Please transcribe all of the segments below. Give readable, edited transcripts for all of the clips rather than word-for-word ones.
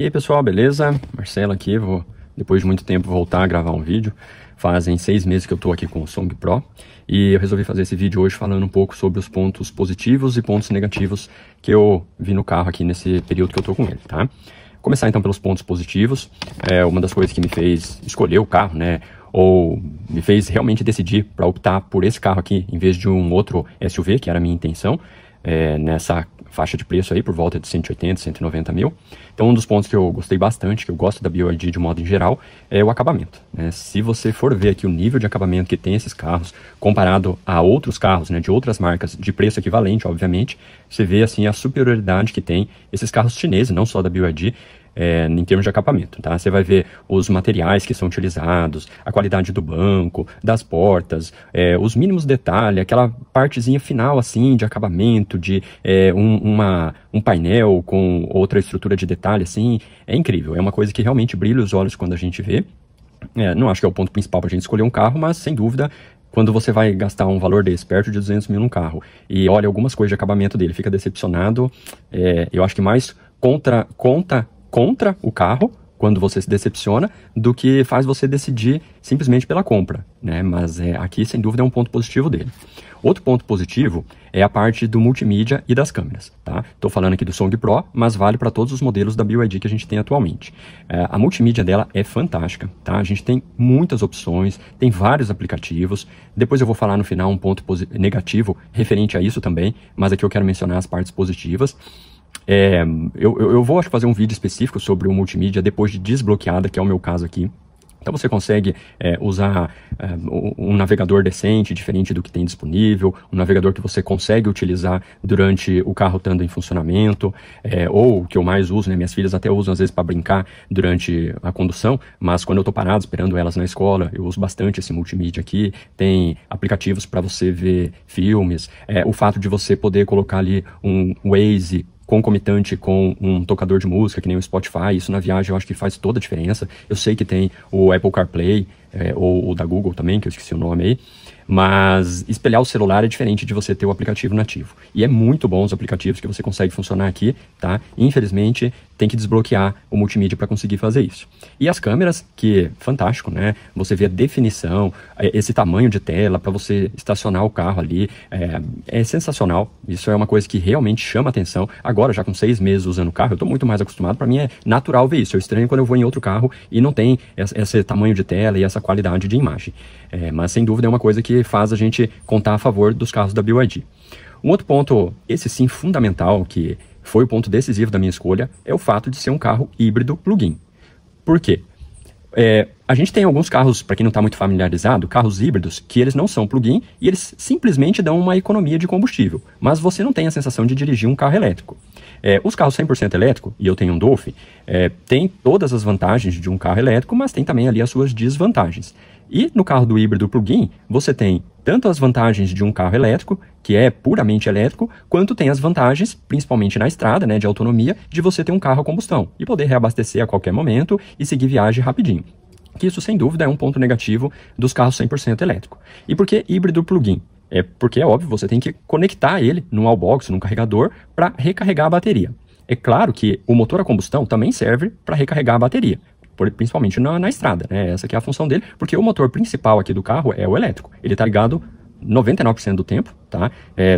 E aí pessoal, beleza? Marcelo aqui, vou depois de muito tempo voltar a gravar um vídeo. Fazem 6 meses que eu tô aqui com o Song Pro e eu resolvi fazer esse vídeo hoje falando um pouco sobre os pontos positivos e pontos negativos que eu vi no carro aqui nesse período que eu tô com ele, tá? Começar então pelos pontos positivos. Uma das coisas que me fez escolher o carro, né, ou me fez realmente decidir para optar por esse carro aqui em vez de um outro SUV, que era a minha intenção, nessa faixa de preço aí, por volta de 180, 190 mil. Então, um dos pontos que eu gostei bastante, que eu gosto da BYD de modo em geral, é o acabamento, né? Se você for ver aqui o nível de acabamento que tem esses carros, comparado a outros carros, né, de outras marcas, de preço equivalente, obviamente, você vê, assim, a superioridade que tem esses carros chineses, não só da BYD, em termos de acabamento, tá? Você vai ver os materiais que são utilizados, a qualidade do banco, das portas, os mínimos detalhes, aquela partezinha final, assim, de acabamento, de um painel com outra estrutura de detalhe, assim, é incrível. É uma coisa que realmente brilha os olhos quando a gente vê. Não acho que é o ponto principal para a gente escolher um carro, mas, sem dúvida, quando você vai gastar um valor desse, perto de 200 mil num carro, e olha algumas coisas de acabamento dele, fica decepcionado, eu acho que mais conta contra o carro, quando você se decepciona, do que faz você decidir simplesmente pela compra, né? Mas aqui, sem dúvida, é um ponto positivo dele. Outro ponto positivo é a parte do multimídia e das câmeras, tá? Estou falando aqui do Song Pro, mas vale para todos os modelos da BYD que a gente tem atualmente. A multimídia dela é fantástica, tá? A gente tem muitas opções, tem vários aplicativos. Depois eu vou falar no final um ponto negativo referente a isso também, mas aqui eu quero mencionar as partes positivas. Eu vou, acho, fazer um vídeo específico sobre o multimídia depois de desbloqueada, que é o meu caso aqui. Então você consegue usar um navegador decente, diferente do que tem disponível, um navegador que você consegue utilizar durante o carro estando em funcionamento, ou o que eu mais uso, né, minhas filhas até usam às vezes para brincar durante a condução, mas quando eu estou parado esperando elas na escola, eu uso bastante esse multimídia aqui. Tem aplicativos para você ver filmes, o fato de você poder colocar ali um Waze concomitante com um tocador de música, que nem o Spotify, isso na viagem eu acho que faz toda a diferença. Eu sei que tem o Apple CarPlay, ou o da Google também, que eu esqueci o nome aí, mas espelhar o celular é diferente de você ter o aplicativo nativo. E é muito bom os aplicativos que você consegue funcionar aqui, tá? Infelizmente, tem que desbloquear o multimídia para conseguir fazer isso. E as câmeras, que é fantástico, né? Você vê a definição, esse tamanho de tela para você estacionar o carro ali, é sensacional. Isso é uma coisa que realmente chama atenção. Agora, já com 6 meses usando o carro, eu estou muito mais acostumado. Para mim é natural ver isso. Eu estranho quando eu vou em outro carro e não tem esse tamanho de tela e essa qualidade de imagem. Mas sem dúvida é uma coisa que faz a gente contar a favor dos carros da BYD. Um outro ponto, esse sim fundamental, que foi o ponto decisivo da minha escolha, é o fato de ser um carro híbrido plug-in. Por quê? A gente tem alguns carros, para quem não está muito familiarizado, carros híbridos, que eles não são plug-in e eles simplesmente dão uma economia de combustível, mas você não tem a sensação de dirigir um carro elétrico. Os carros 100% elétrico, e eu tenho um Dolphin, tem todas as vantagens de um carro elétrico, mas tem também ali as suas desvantagens. E no carro do híbrido plug-in, você tem tanto as vantagens de um carro elétrico, que é puramente elétrico, quanto tem as vantagens, principalmente na estrada, né, de autonomia, de você ter um carro a combustão e poder reabastecer a qualquer momento e seguir viagem rapidinho. Que isso, sem dúvida, é um ponto negativo dos carros 100% elétrico. E por que híbrido plug-in? Porque, é óbvio, você tem que conectar ele num wallbox, num carregador, para recarregar a bateria. É claro que o motor a combustão também serve para recarregar a bateria, principalmente na estrada, né? Essa aqui é a função dele, porque o motor principal aqui do carro é o elétrico. Ele está ligado 99% do tempo, tá?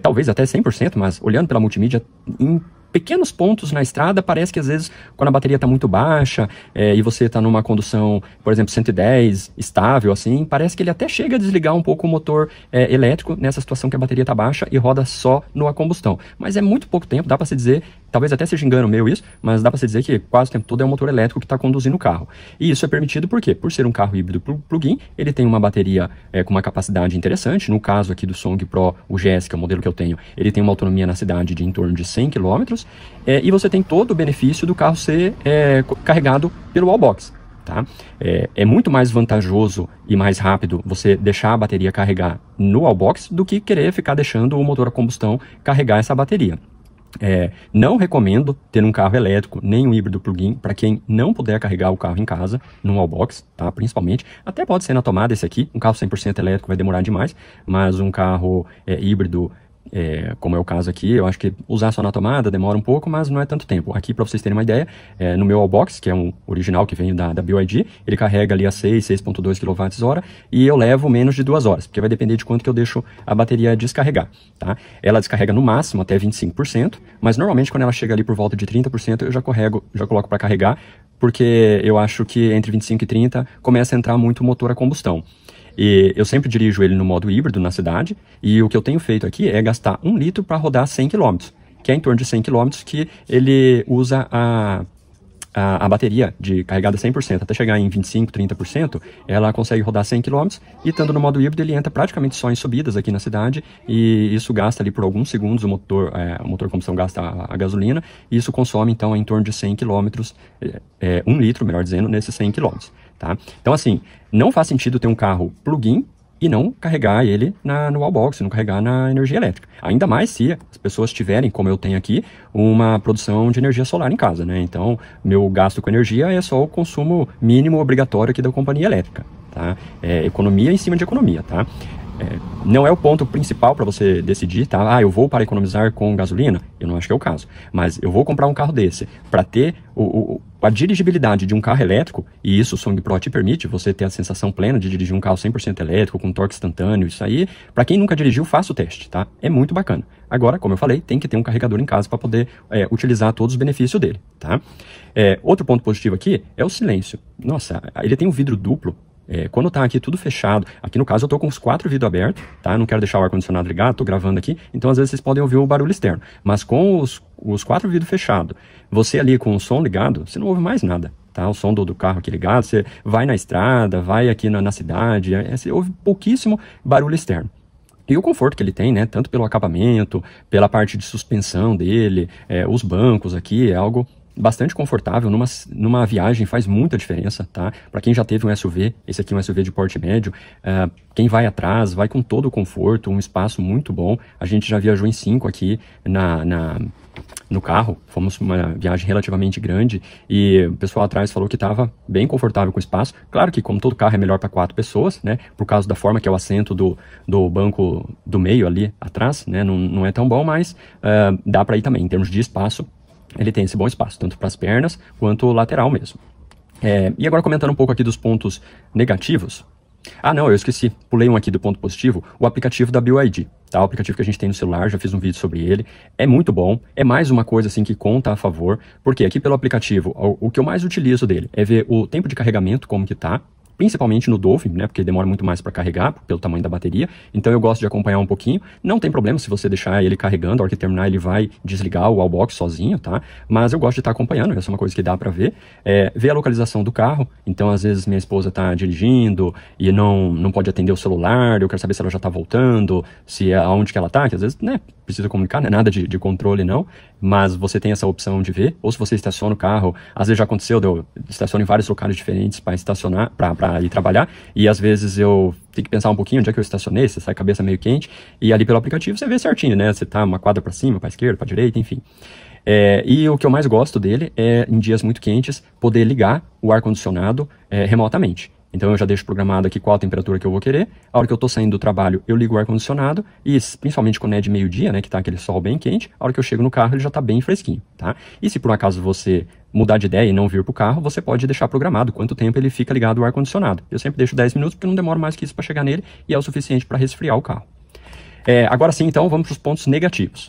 Talvez até 100%, mas olhando pela multimídia, em pequenos pontos na estrada, parece que às vezes, quando a bateria está muito baixa, e você está numa condução, por exemplo, 110, estável, assim, parece que ele até chega a desligar um pouco o motor elétrico nessa situação que a bateria está baixa e roda só a combustão. Mas é muito pouco tempo, dá para se dizer, talvez até seja engano meu isso, mas dá para se dizer que quase o tempo todo é o motor elétrico que está conduzindo o carro. E isso é permitido por quê? Por ser um carro híbrido plug-in, ele tem uma bateria com uma capacidade interessante. No caso aqui do Song Pro, o GS, que é o modelo que eu tenho, ele tem uma autonomia na cidade de em torno de 100 km, e você tem todo o benefício do carro ser carregado pelo wallbox. Tá? É muito mais vantajoso e mais rápido você deixar a bateria carregar no wallbox do que querer ficar deixando o motor a combustão carregar essa bateria. Não recomendo ter um carro elétrico, nem um híbrido plug-in, para quem não puder carregar o carro em casa, num wallbox, tá? Principalmente. Até pode ser na tomada esse aqui, um carro 100% elétrico vai demorar demais, mas um carro híbrido como é o caso aqui, eu acho que usar só na tomada demora um pouco, mas não é tanto tempo. Aqui, para vocês terem uma ideia, no meu Wallbox, que é um original que veio da BYD, ele carrega ali a 6,2 kWh e eu levo menos de 2 horas, porque vai depender de quanto que eu deixo a bateria descarregar, tá? Ela descarrega no máximo até 25%, mas normalmente quando ela chega ali por volta de 30%, eu já coloco para carregar, porque eu acho que entre 25 e 30 começa a entrar muito o motor a combustão. E eu sempre dirijo ele no modo híbrido na cidade, e o que eu tenho feito aqui é gastar 1 litro para rodar 100 km, que é em torno de 100 km que ele usa a bateria de carregada 100%, até chegar em 25, 30%, ela consegue rodar 100 km, e estando no modo híbrido ele entra praticamente só em subidas aqui na cidade, e isso gasta ali por alguns segundos, o motor de combustão gasta a gasolina, e isso consome então em torno de 100 km, 1 litro, melhor dizendo, nesses 100 km. Tá? Então, assim, não faz sentido ter um carro plug-in e não carregar ele no wallbox, não carregar na energia elétrica. Ainda mais se as pessoas tiverem, como eu tenho aqui, uma produção de energia solar em casa, né? Então, meu gasto com energia é só o consumo mínimo obrigatório aqui da companhia elétrica, tá? Economia em cima de economia, tá? Não é o ponto principal para você decidir, tá? Eu vou para economizar com gasolina? Eu não acho que é o caso. Mas eu vou comprar um carro desse para ter a dirigibilidade de um carro elétrico, e isso o Song Pro te permite, você ter a sensação plena de dirigir um carro 100% elétrico, com torque instantâneo, isso aí, para quem nunca dirigiu, faça o teste, tá? É muito bacana. Agora, como eu falei, tem que ter um carregador em casa para poder utilizar todos os benefícios dele, tá? Outro ponto positivo aqui é o silêncio. Nossa, ele tem um vidro duplo. Quando tá aqui tudo fechado, aqui no caso eu tô com os 4 vidros abertos, tá? Não quero deixar o ar-condicionado ligado, tô gravando aqui, então às vezes vocês podem ouvir o barulho externo. Mas com os 4 vidros fechados, você ali com o som ligado, você não ouve mais nada, tá? O som do carro aqui ligado, você vai na estrada, vai aqui na cidade, você ouve pouquíssimo barulho externo. E o conforto que ele tem, né? Tanto pelo acabamento, pela parte de suspensão dele, os bancos aqui, é algo bastante confortável, numa viagem faz muita diferença, tá? Para quem já teve um SUV, esse aqui é um SUV de porte médio, quem vai atrás vai com todo o conforto, um espaço muito bom. A gente já viajou em 5 aqui no carro, fomos uma viagem relativamente grande e o pessoal atrás falou que estava bem confortável com o espaço. Claro que como todo carro é melhor para 4 pessoas, né? Por causa da forma que é o assento do banco do meio ali atrás, né? Não é tão bom, mas dá para ir também, em termos de espaço. Ele tem esse bom espaço, tanto para as pernas quanto lateral mesmo. E agora comentando um pouco aqui dos pontos negativos. Não, eu esqueci, pulei um aqui do ponto positivo, o aplicativo da BYD, tá? O aplicativo que a gente tem no celular, já fiz um vídeo sobre ele, é muito bom, é mais uma coisa assim que conta a favor, porque aqui pelo aplicativo, o que eu mais utilizo dele é ver o tempo de carregamento, como que tá, principalmente no Dolphin, né, porque demora muito mais para carregar, pelo tamanho da bateria, então eu gosto de acompanhar um pouquinho. Não tem problema se você deixar ele carregando, a hora que terminar ele vai desligar o wallbox sozinho, tá? Mas eu gosto de estar acompanhando, essa é uma coisa que dá para ver. Ver a localização do carro, então às vezes minha esposa tá dirigindo e não pode atender o celular, eu quero saber se ela já tá voltando, aonde que ela tá, que às vezes, né, precisa comunicar, não é nada de controle não, mas você tem essa opção de ver, ou se você estaciona o carro, às vezes já aconteceu, eu estaciono em vários locais diferentes para estacionar, para ir trabalhar, e às vezes eu tenho que pensar um pouquinho onde é que eu estacionei, você sai a cabeça meio quente, e ali pelo aplicativo você vê certinho, né, você tá uma quadra para cima, para esquerda, para direita, enfim. E o que eu mais gosto dele é, em dias muito quentes, poder ligar o ar-condicionado remotamente. Então eu já deixo programado aqui qual a temperatura que eu vou querer. A hora que eu tô saindo do trabalho, eu ligo o ar-condicionado. E principalmente quando é de meio-dia, né, que tá aquele sol bem quente, a hora que eu chego no carro ele já tá bem fresquinho, tá? E se por um acaso você mudar de ideia e não vir pro carro, você pode deixar programado quanto tempo ele fica ligado o ar-condicionado. Eu sempre deixo 10 minutos porque não demora mais que isso para chegar nele e é o suficiente para resfriar o carro. Agora sim, então, vamos para os pontos negativos.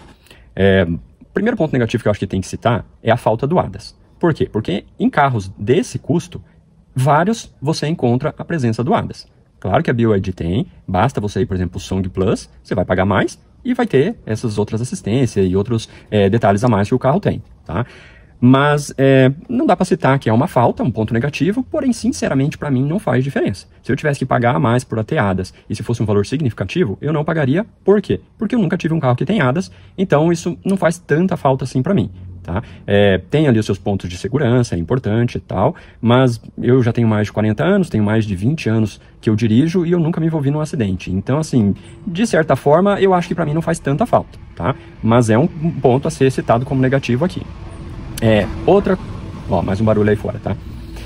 O primeiro ponto negativo que eu acho que tem que citar é a falta do ADAS. Por quê? Porque em carros desse custo, vários você encontra a presença do ADAS. Claro que a BYD tem, basta você ir, por exemplo, o Song Plus, você vai pagar mais e vai ter essas outras assistências e outros detalhes a mais que o carro tem, tá? Mas não dá para citar que é uma falta, um ponto negativo, porém, sinceramente, para mim não faz diferença. Se eu tivesse que pagar mais por ter ADAS e se fosse um valor significativo, eu não pagaria. Por quê? Porque eu nunca tive um carro que tem ADAS, então isso não faz tanta falta assim para mim. Tá? Tem ali os seus pontos de segurança, é importante e tal, mas eu já tenho mais de 40 anos, tenho mais de 20 anos que eu dirijo e eu nunca me envolvi num acidente. Então, assim, de certa forma, eu acho que para mim não faz tanta falta, tá? Mas é um ponto a ser citado como negativo aqui. Mais um barulho aí fora, tá?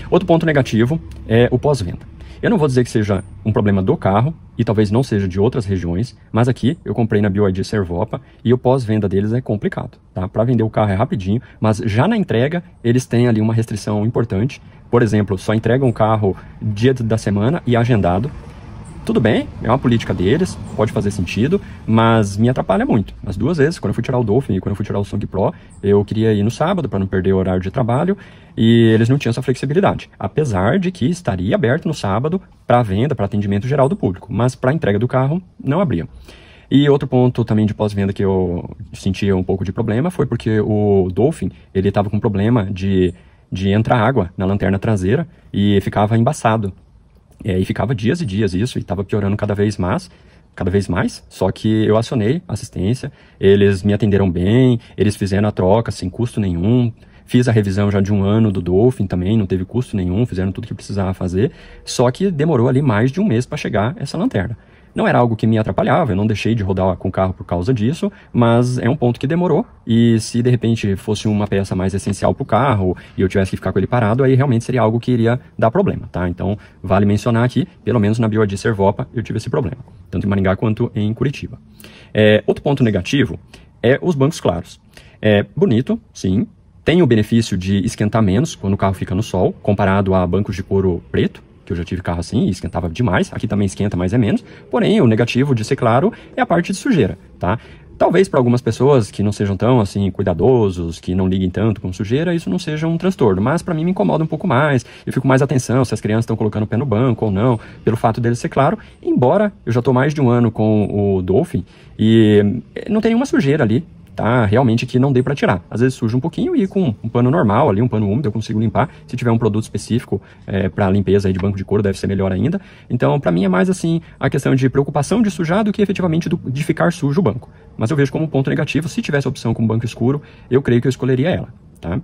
Outro ponto negativo é o pós-venda. Eu não vou dizer que seja um problema do carro, e talvez não seja de outras regiões, mas aqui eu comprei na BYD Servopa e o pós-venda deles é complicado, tá? Para vender o carro é rapidinho, mas já na entrega eles têm ali uma restrição importante. Por exemplo, só entregam o carro dia da semana e agendado. Tudo bem, é uma política deles, pode fazer sentido, mas me atrapalha muito. As duas vezes, quando eu fui tirar o Dolphin e quando eu fui tirar o Song Pro, eu queria ir no sábado para não perder o horário de trabalho e eles não tinham essa flexibilidade. Apesar de que estaria aberto no sábado para venda, para atendimento geral do público, mas para entrega do carro não abria. E outro ponto também de pós-venda que eu sentia um pouco de problema foi porque o Dolphin, ele estava com problema de entrar água na lanterna traseira e ficava embaçado. E ficava dias e dias isso, e estava piorando cada vez mais, só que eu acionei a assistência, eles me atenderam bem, eles fizeram a troca sem custo nenhum, fiz a revisão já de 1 ano do Dolphin também, não teve custo nenhum, fizeram tudo que precisava fazer, só que demorou ali mais de 1 mês para chegar essa lanterna. Não era algo que me atrapalhava, eu não deixei de rodar com o carro por causa disso, mas é um ponto que demorou, e se de repente fosse uma peça mais essencial para o carro e eu tivesse que ficar com ele parado, aí realmente seria algo que iria dar problema, tá? Então, vale mencionar aqui, pelo menos na BYD Servopa eu tive esse problema, tanto em Maringá quanto em Curitiba. Outro ponto negativo é os bancos claros. É bonito, sim, tem o benefício de esquentar menos quando o carro fica no sol, comparado a bancos de couro preto, que eu já tive carro assim e esquentava demais, aqui também esquenta, mas é menos, porém o negativo de ser claro é a parte de sujeira, tá? Talvez para algumas pessoas que não sejam tão assim cuidadosos, que não liguem tanto com sujeira, isso não seja um transtorno, mas para mim me incomoda um pouco mais, eu fico mais atenção se as crianças estão colocando o pé no banco ou não, pelo fato dele ser claro, embora eu já estou mais de 1 ano com o Dolphin e não tem nenhuma sujeira ali, tá? Realmente que não dê para tirar. Às vezes suja um pouquinho e com um pano normal ali, um pano úmido, eu consigo limpar. Se tiver um produto específico para limpeza aí de banco de couro, deve ser melhor ainda. Então, para mim é mais assim a questão de preocupação de sujar do que efetivamente de ficar sujo o banco. Mas eu vejo como um ponto negativo. Se tivesse a opção com banco escuro, eu creio que eu escolheria ela, tá?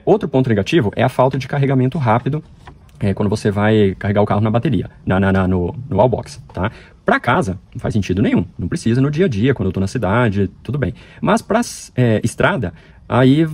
Outro ponto negativo é a falta de carregamento rápido quando você vai carregar o carro na bateria, no wallbox, tá? Para casa, não faz sentido nenhum, não precisa no dia a dia, quando eu tô na cidade, tudo bem. Mas para estrada, aí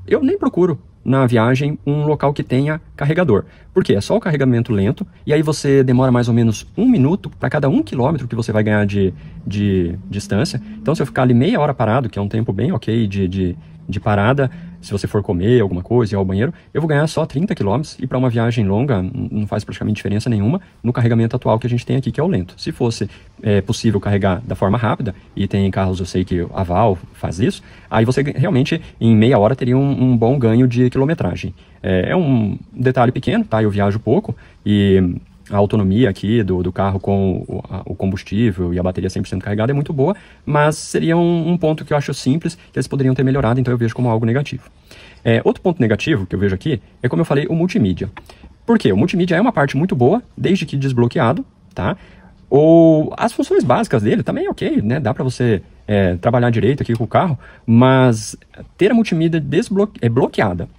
eu nem procuro na viagem um local que tenha carregador. Por quê? É só o carregamento lento, e aí você demora mais ou menos 1 minuto para cada 1 quilômetro que você vai ganhar de distância. Então se eu ficar ali meia hora parado, que é um tempo bem ok de parada, se você for comer alguma coisa e ir ao banheiro, eu vou ganhar só 30 km, e para uma viagem longa não faz praticamente diferença nenhuma no carregamento atual que a gente tem aqui, que é o lento. Se fosse possível carregar da forma rápida, e tem carros, eu sei que a Val faz isso, aí você realmente em meia hora teria um bom ganho de quilometragem. É um detalhe pequeno, tá? Eu viajo pouco, e a autonomia aqui do carro com o combustível e a bateria 100% carregada é muito boa, mas seria um ponto que eu acho simples, que eles poderiam ter melhorado, então eu vejo como algo negativo. Outro ponto negativo que eu vejo aqui é, como eu falei, o multimídia. Por quê? O multimídia é uma parte muito boa, desde que desbloqueado, tá? As funções básicas dele também é ok, né? Dá para você trabalhar direito aqui com o carro, mas ter a multimídia bloqueada,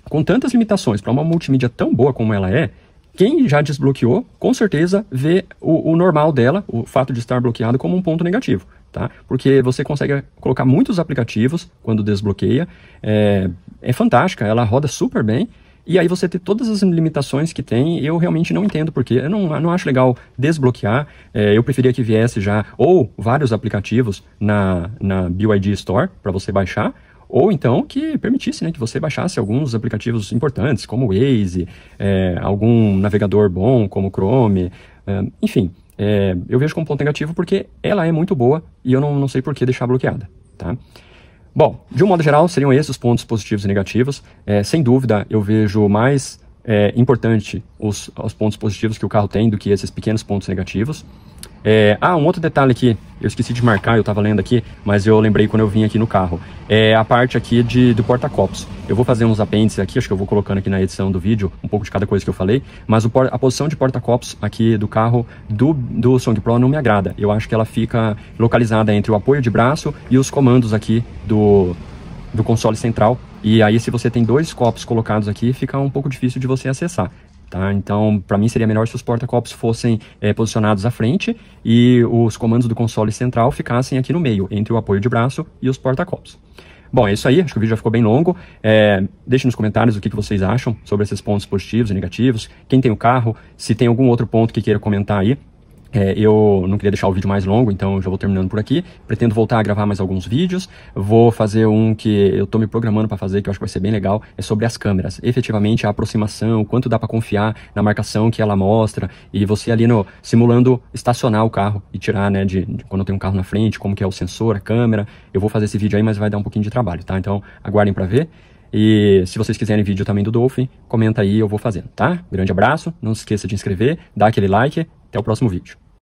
com tantas limitações, para uma multimídia tão boa como ela é, quem já desbloqueou, com certeza vê o normal dela, o fato de estar bloqueado, como um ponto negativo, tá? Porque você consegue colocar muitos aplicativos quando desbloqueia, é fantástica, ela roda super bem, e aí você tem todas as limitações que tem, eu realmente não entendo porquê, eu não acho legal desbloquear, eu preferia que viesse já, ou vários aplicativos na BYD Store, para você baixar, ou então que permitisse, né, que você baixasse alguns aplicativos importantes, como o Waze, algum navegador bom, como o Chrome, enfim. Eu vejo como ponto negativo porque ela é muito boa e eu não sei por que deixar bloqueada, tá? Bom, de um modo geral, seriam esses os pontos positivos e negativos. Sem dúvida, eu vejo mais importante os pontos positivos que o carro tem do que esses pequenos pontos negativos. Um outro detalhe aqui, eu esqueci de marcar, eu estava lendo aqui, mas eu lembrei quando eu vim aqui no carro. A parte aqui do porta-copos. Eu vou fazer uns apêndices aqui, acho que eu vou colocando aqui na edição do vídeo, um pouco de cada coisa que eu falei, mas a posição de porta-copos aqui do carro do Song Pro não me agrada. Eu acho que ela fica localizada entre o apoio de braço e os comandos aqui do console central. E aí, se você tem 2 copos colocados aqui, fica um pouco difícil de você acessar. Tá? Então, para mim seria melhor se os porta-copos fossem posicionados à frente e os comandos do console central ficassem aqui no meio, entre o apoio de braço e os porta-copos. Bom, é isso aí, acho que o vídeo já ficou bem longo. Deixe nos comentários o que vocês acham sobre esses pontos positivos e negativos. Quem tem o carro, se tem algum outro ponto que queira comentar aí. Eu não queria deixar o vídeo mais longo, então eu já vou terminando por aqui. Pretendo voltar a gravar mais alguns vídeos. Vou fazer um que eu tô me programando para fazer, que eu acho que vai ser bem legal, é sobre as câmeras. Efetivamente, a aproximação, quanto dá para confiar na marcação que ela mostra, e você ali simulando estacionar o carro e tirar, né, quando tem um carro na frente, como que é o sensor, a câmera. Eu vou fazer esse vídeo aí, mas vai dar um pouquinho de trabalho, tá? Então, aguardem para ver. E se vocês quiserem vídeo também do Dolphin, comenta aí, eu vou fazendo, tá? Grande abraço, não se esqueça de inscrever, dá aquele like, até o próximo vídeo.